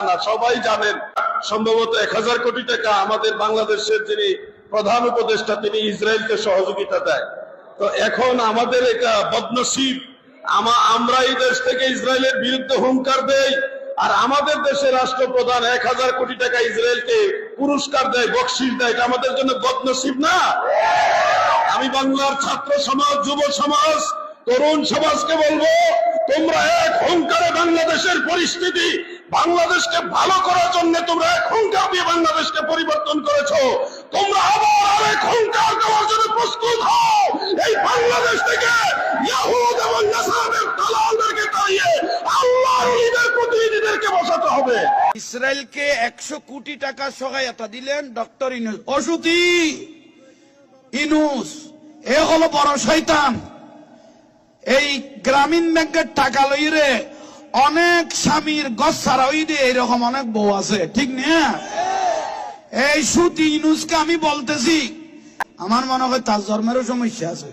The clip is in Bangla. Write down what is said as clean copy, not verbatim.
না, সবাই জানেন সম্ভবত 1000 কোটি টাকা আমাদের বাংলাদেশের যিনি প্রধান উপদেষ্টা তিনি ইসরায়েলকে সহযোগিতা দেয়। তো এখন আমাদের এটা বদনসিব, আমরা এই দেশ থেকে ইসরায়েলের বিরুদ্ধে হুঙ্কার দেই, আর আমাদের দেশের রাষ্ট্রপ্রধান 1000 কোটি টাকা ইসরায়েলকে পুরস্কার দেয়, বকশিশ দেয়। এটা আমাদের জন্য বদনসিব না? আমি বাংলার ছাত্র সমাজ, যুব সমাজ, তরুণ সমাজকে বলবো, তোমরা এক হুঙ্কারে বাংলাদেশের পরিস্থিতি, বাংলাদেশকে ভালো করার জন্য তোমরা এক হুঙ্কার দিয়ে বাংলাদেশকে পরিবর্তন করেছো। তোমরা আবার আরেক হুঙ্কার দেওয়ার জন্য প্রস্তুত হও। এই বাংলাদেশ থেকে ইহুদ এবং নাসারাদের দালালদেরকে তাড়িয়ে আল্লাহর ওলিদের প্রতিনিধিদেরকে বসাতে হবে। ইসরায়েলকে 100 কোটি টাকা সহায়তা দিলেন ডক্টর ইনুস। অসুতি ইনুস এ হলো বড় শয়তান। এই গ্রামীণ ব্যাংকের টাকা লইরে অনেক স্বামীর গছ ছাড়া হইলে এইরকম অনেক বউ আছে, ঠিক না? এই সুতি ইনুসকে আমি বলতেছি, আমার মনে হয় তার জন্মেরও সমস্যা আছে।